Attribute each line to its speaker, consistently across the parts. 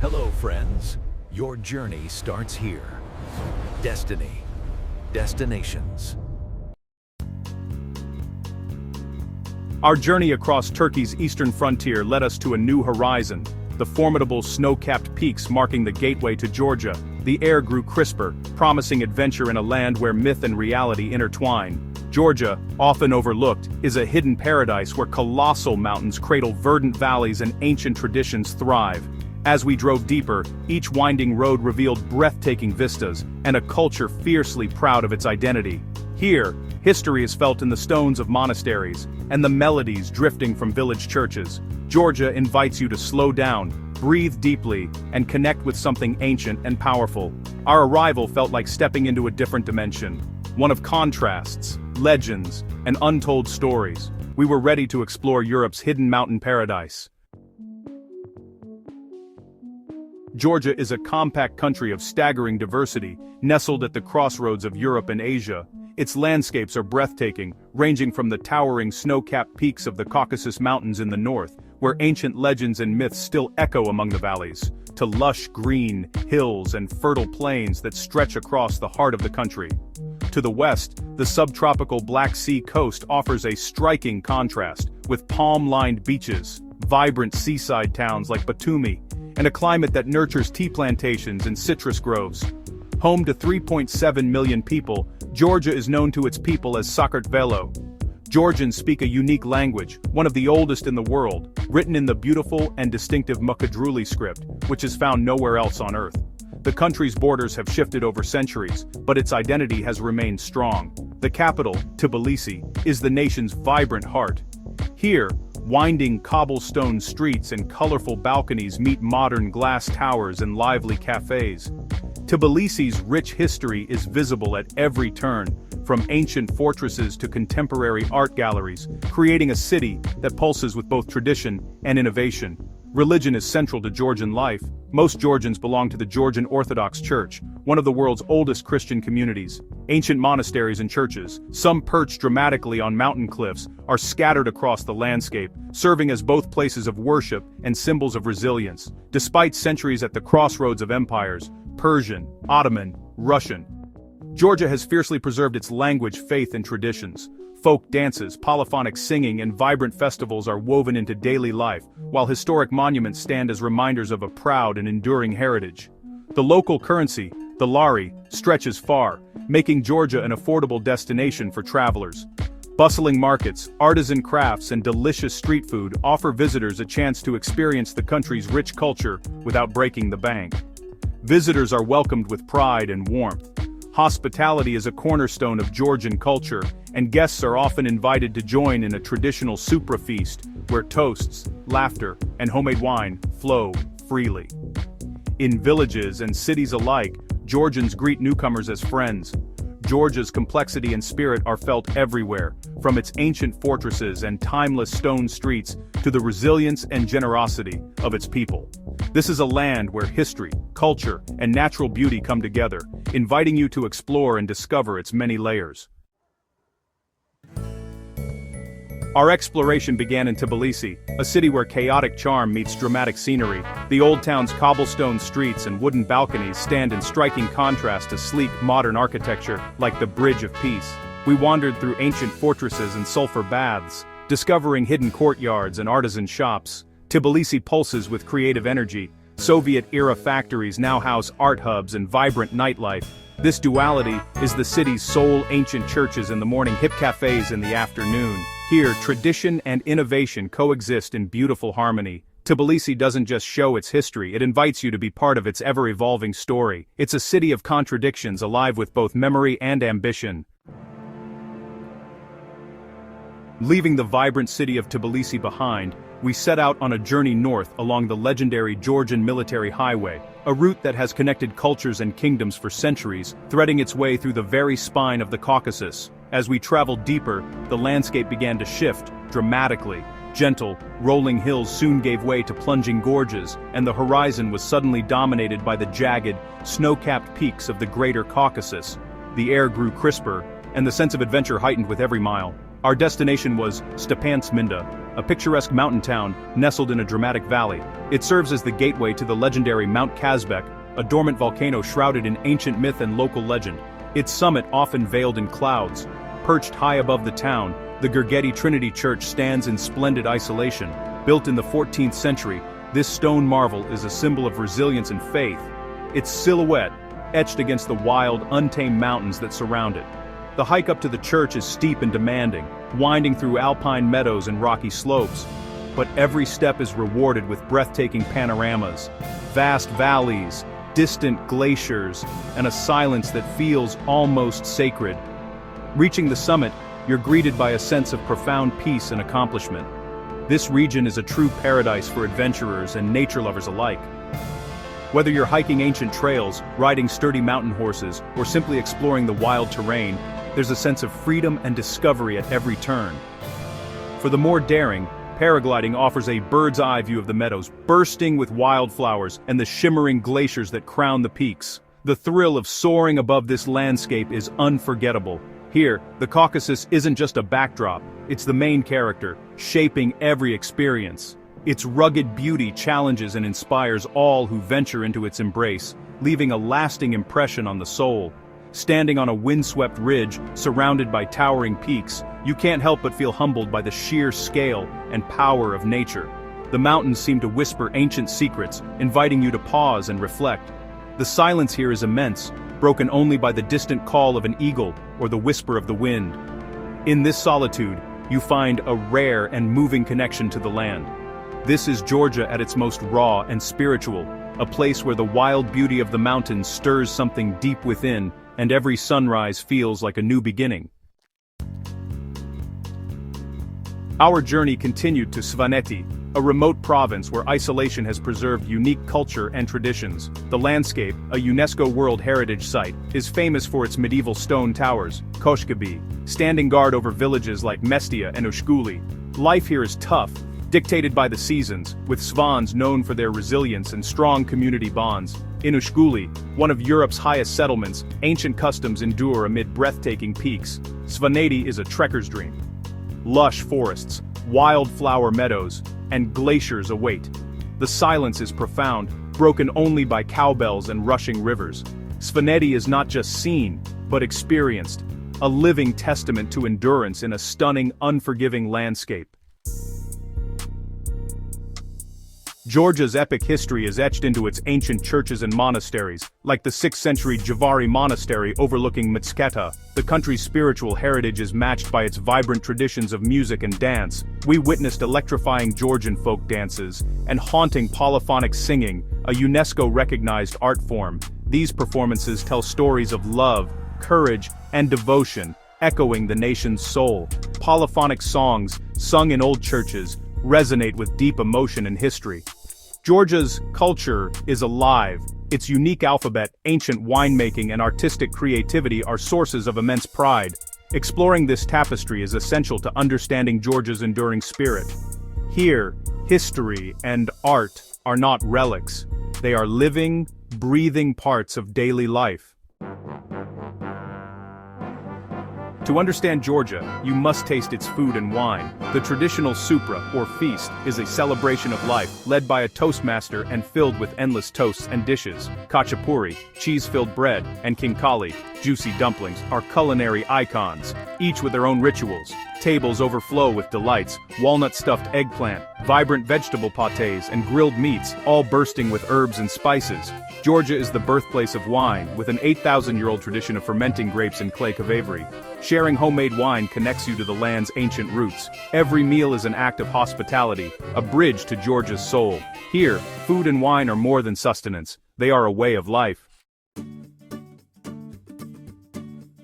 Speaker 1: Hello, friends. Your journey starts here. Destiny. Destinations.
Speaker 2: Our journey across Turkey's eastern frontier led us to a new horizon. The formidable snow-capped peaks marking the gateway to Georgia. The air grew crisper, promising adventure in a land where myth and reality intertwine. Georgia, often overlooked, is a hidden paradise where colossal mountains cradle verdant valleys and ancient traditions thrive. As we drove deeper, each winding road revealed breathtaking vistas and a culture fiercely proud of its identity. Here, history is felt in the stones of monasteries and the melodies drifting from village churches. Georgia invites you to slow down, breathe deeply, and connect with something ancient and powerful. Our arrival felt like stepping into a different dimension, one of contrasts, legends, and untold stories. We were ready to explore Europe's hidden mountain paradise. Georgia is a compact country of staggering diversity, nestled at the crossroads of Europe and Asia. Its landscapes are breathtaking, ranging from the towering snow-capped peaks of the Caucasus Mountains in the north, where ancient legends and myths still echo among the valleys, to lush green hills and fertile plains that stretch across the heart of the country. To the west, the subtropical Black Sea coast offers a striking contrast, with palm-lined beaches, vibrant seaside towns like Batumi, and a climate that nurtures tea plantations and citrus groves. Home to 3.7 million people, Georgia is known to its people as Sakartvelo. Georgians speak a unique language, one of the oldest in the world, written in the beautiful and distinctive Mukadruli script, which is found nowhere else on Earth. The country's borders have shifted over centuries, but its identity has remained strong. The capital, Tbilisi, is the nation's vibrant heart. Here, winding cobblestone streets and colorful balconies meet modern glass towers and lively cafes. Tbilisi's rich history is visible at every turn, from ancient fortresses to contemporary art galleries, creating a city that pulses with both tradition and innovation. Religion is central to Georgian life. Most Georgians belong to the Georgian Orthodox Church, one of the world's oldest Christian communities. Ancient monasteries and churches, some perched dramatically on mountain cliffs, are scattered across the landscape, serving as both places of worship and symbols of resilience. Despite centuries at the crossroads of empires, Persian, Ottoman, Russian, Georgia has fiercely preserved its language, faith, and traditions. Folk dances, polyphonic singing, and vibrant festivals are woven into daily life, while historic monuments stand as reminders of a proud and enduring heritage. The local currency, the lari, stretches far, making Georgia an affordable destination for travelers. Bustling markets, artisan crafts, and delicious street food offer visitors a chance to experience the country's rich culture without breaking the bank. Visitors are welcomed with pride and warmth. Hospitality is a cornerstone of Georgian culture, and guests are often invited to join in a traditional supra feast, where toasts, laughter, and homemade wine flow freely. In villages and cities alike, Georgians greet newcomers as friends. Georgia's complexity and spirit are felt everywhere, from its ancient fortresses and timeless stone streets to the resilience and generosity of its people. This is a land where history, culture, and natural beauty come together, inviting you to explore and discover its many layers. Our exploration began in Tbilisi, a city where chaotic charm meets dramatic scenery. The old town's cobblestone streets and wooden balconies stand in striking contrast to sleek, modern architecture like the Bridge of Peace. We wandered through ancient fortresses and sulfur baths, discovering hidden courtyards and artisan shops. Tbilisi pulses with creative energy. Soviet-era factories now house art hubs and vibrant nightlife. This duality is the city's soul: ancient churches in the morning, hip cafes in the afternoon. Here, tradition and innovation coexist in beautiful harmony. Tbilisi doesn't just show its history, it invites you to be part of its ever-evolving story. It's a city of contradictions, alive with both memory and ambition. Leaving the vibrant city of Tbilisi behind, we set out on a journey north along the legendary Georgian military highway, a route that has connected cultures and kingdoms for centuries, threading its way through the very spine of the Caucasus. As we traveled deeper, the landscape began to shift, dramatically. Gentle, rolling hills soon gave way to plunging gorges, and the horizon was suddenly dominated by the jagged, snow-capped peaks of the Greater Caucasus. The air grew crisper, and the sense of adventure heightened with every mile. Our destination was Stepantsminda, a picturesque mountain town nestled in a dramatic valley. It serves as the gateway to the legendary Mount Kazbek, a dormant volcano shrouded in ancient myth and local legend. Its summit often veiled in clouds. Perched high above the town, the Gergeti Trinity Church stands in splendid isolation. Built in the 14th century, this stone marvel is a symbol of resilience and faith. Its silhouette, etched against the wild, untamed mountains that surround it. The hike up to the church is steep and demanding, winding through alpine meadows and rocky slopes. But every step is rewarded with breathtaking panoramas, vast valleys, distant glaciers, and a silence that feels almost sacred. Reaching the summit, you're greeted by a sense of profound peace and accomplishment. This region is a true paradise for adventurers and nature lovers alike. Whether you're hiking ancient trails, riding sturdy mountain horses, or simply exploring the wild terrain, there's a sense of freedom and discovery at every turn. For the more daring, paragliding offers a bird's-eye view of the meadows, bursting with wildflowers and the shimmering glaciers that crown the peaks. The thrill of soaring above this landscape is unforgettable. Here, the Caucasus isn't just a backdrop, it's the main character, shaping every experience. Its rugged beauty challenges and inspires all who venture into its embrace, leaving a lasting impression on the soul. Standing on a windswept ridge, surrounded by towering peaks, you can't help but feel humbled by the sheer scale and power of nature. The mountains seem to whisper ancient secrets, inviting you to pause and reflect. The silence here is immense, broken only by the distant call of an eagle or the whisper of the wind. In this solitude, you find a rare and moving connection to the land. This is Georgia at its most raw and spiritual, a place where the wild beauty of the mountains stirs something deep within, and every sunrise feels like a new beginning. Our journey continued to Svaneti, a remote province where isolation has preserved unique culture and traditions. The landscape, a UNESCO World Heritage Site, is famous for its medieval stone towers, Kazbegi, standing guard over villages like Mestia and Ushguli. Life here is tough, dictated by the seasons, with Svans known for their resilience and strong community bonds. In Ushguli, one of Europe's highest settlements, ancient customs endure amid breathtaking peaks. Svaneti is a trekker's dream. Lush forests, wildflower meadows, and glaciers await. The silence is profound, broken only by cowbells and rushing rivers. Svaneti is not just seen, but experienced, a living testament to endurance in a stunning, unforgiving landscape. Georgia's epic history is etched into its ancient churches and monasteries, like the 6th century Javari Monastery overlooking Mitsketa. The country's spiritual heritage is matched by its vibrant traditions of music and dance. We witnessed electrifying Georgian folk dances and haunting polyphonic singing, a UNESCO-recognized art form. These performances tell stories of love, courage, and devotion, echoing the nation's soul. Polyphonic songs, sung in old churches, resonate with deep emotion and history. Georgia's culture is alive. Its unique alphabet, ancient winemaking, and artistic creativity are sources of immense pride. Exploring this tapestry is essential to understanding Georgia's enduring spirit. Here, history and art are not relics. They are living, breathing parts of daily life. To understand Georgia, you must taste its food and wine. The traditional supra, or feast, is a celebration of life, led by a toastmaster and filled with endless toasts and dishes. Khachapuri, cheese-filled bread, and khinkali, juicy dumplings, are culinary icons, each with their own rituals. Tables overflow with delights, walnut-stuffed eggplant, vibrant vegetable pâtés, and grilled meats, all bursting with herbs and spices. Georgia is the birthplace of wine, with an 8,000-year-old tradition of fermenting grapes in clay cavavery. Sharing homemade wine connects you to the land's ancient roots. Every meal is an act of hospitality, a bridge to Georgia's soul. Here, food and wine are more than sustenance, they are a way of life.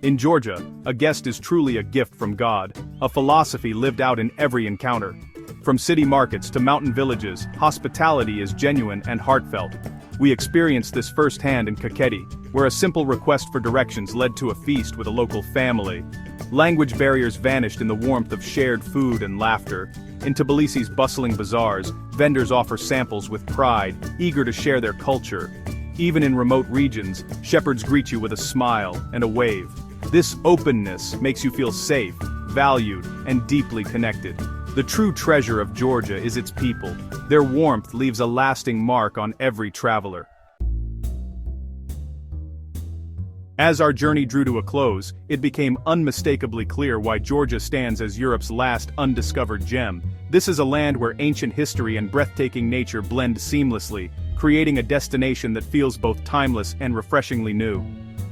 Speaker 2: In Georgia, a guest is truly a gift from God, a philosophy lived out in every encounter. From city markets to mountain villages, hospitality is genuine and heartfelt. We experienced this firsthand in Kakheti, where a simple request for directions led to a feast with a local family. Language barriers vanished in the warmth of shared food and laughter. In Tbilisi's bustling bazaars, vendors offer samples with pride, eager to share their culture. Even in remote regions, shepherds greet you with a smile and a wave. This openness makes you feel safe, valued, and deeply connected. The true treasure of Georgia is its people. Their warmth leaves a lasting mark on every traveler. As our journey drew to a close, it became unmistakably clear why Georgia stands as Europe's last undiscovered gem. This is a land where ancient history and breathtaking nature blend seamlessly, creating a destination that feels both timeless and refreshingly new.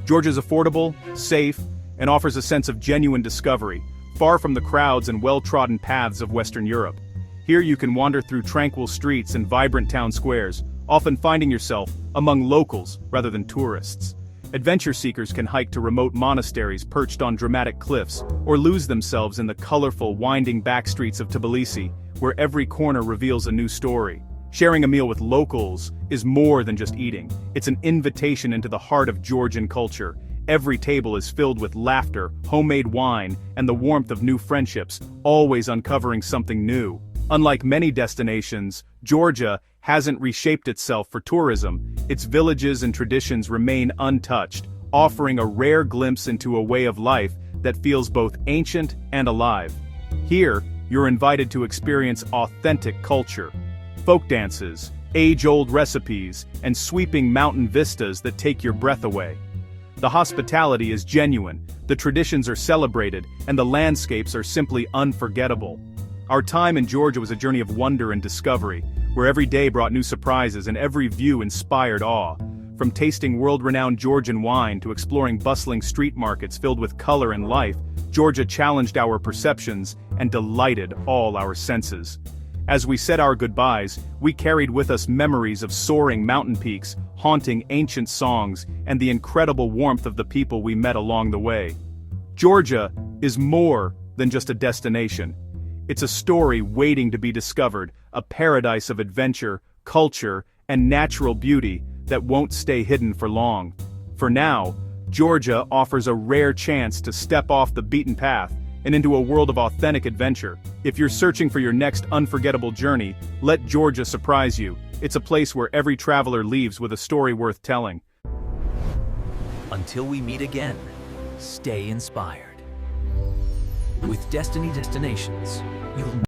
Speaker 2: Georgia's affordable, safe, and offers a sense of genuine discovery, far from the crowds and well-trodden paths of Western Europe. Here you can wander through tranquil streets and vibrant town squares, often finding yourself among locals rather than tourists. Adventure seekers can hike to remote monasteries perched on dramatic cliffs, or lose themselves in the colorful, winding backstreets of Tbilisi, where every corner reveals a new story. Sharing a meal with locals is more than just eating. It's an invitation into the heart of Georgian culture. Every table is filled with laughter, homemade wine, and the warmth of new friendships, always uncovering something new. Unlike many destinations, Georgia hasn't reshaped itself for tourism. Its villages and traditions remain untouched, offering a rare glimpse into a way of life that feels both ancient and alive. Here, you're invited to experience authentic culture. Folk dances, age-old recipes, and sweeping mountain vistas that take your breath away. The hospitality is genuine, the traditions are celebrated, and the landscapes are simply unforgettable. Our time in Georgia was a journey of wonder and discovery, where every day brought new surprises and every view inspired awe. From tasting world-renowned Georgian wine to exploring bustling street markets filled with color and life, Georgia challenged our perceptions and delighted all our senses. As we said our goodbyes, we carried with us memories of soaring mountain peaks, haunting ancient songs, and the incredible warmth of the people we met along the way. Georgia is more than just a destination. It's a story waiting to be discovered, a paradise of adventure, culture, and natural beauty that won't stay hidden for long. For now, Georgia offers a rare chance to step off the beaten path and into a world of authentic adventure. If you're searching for your next unforgettable journey, let Georgia surprise you. It's a place where every traveler leaves with a story worth telling.
Speaker 1: Until we meet again, stay inspired. With Destiny Destinations, you'll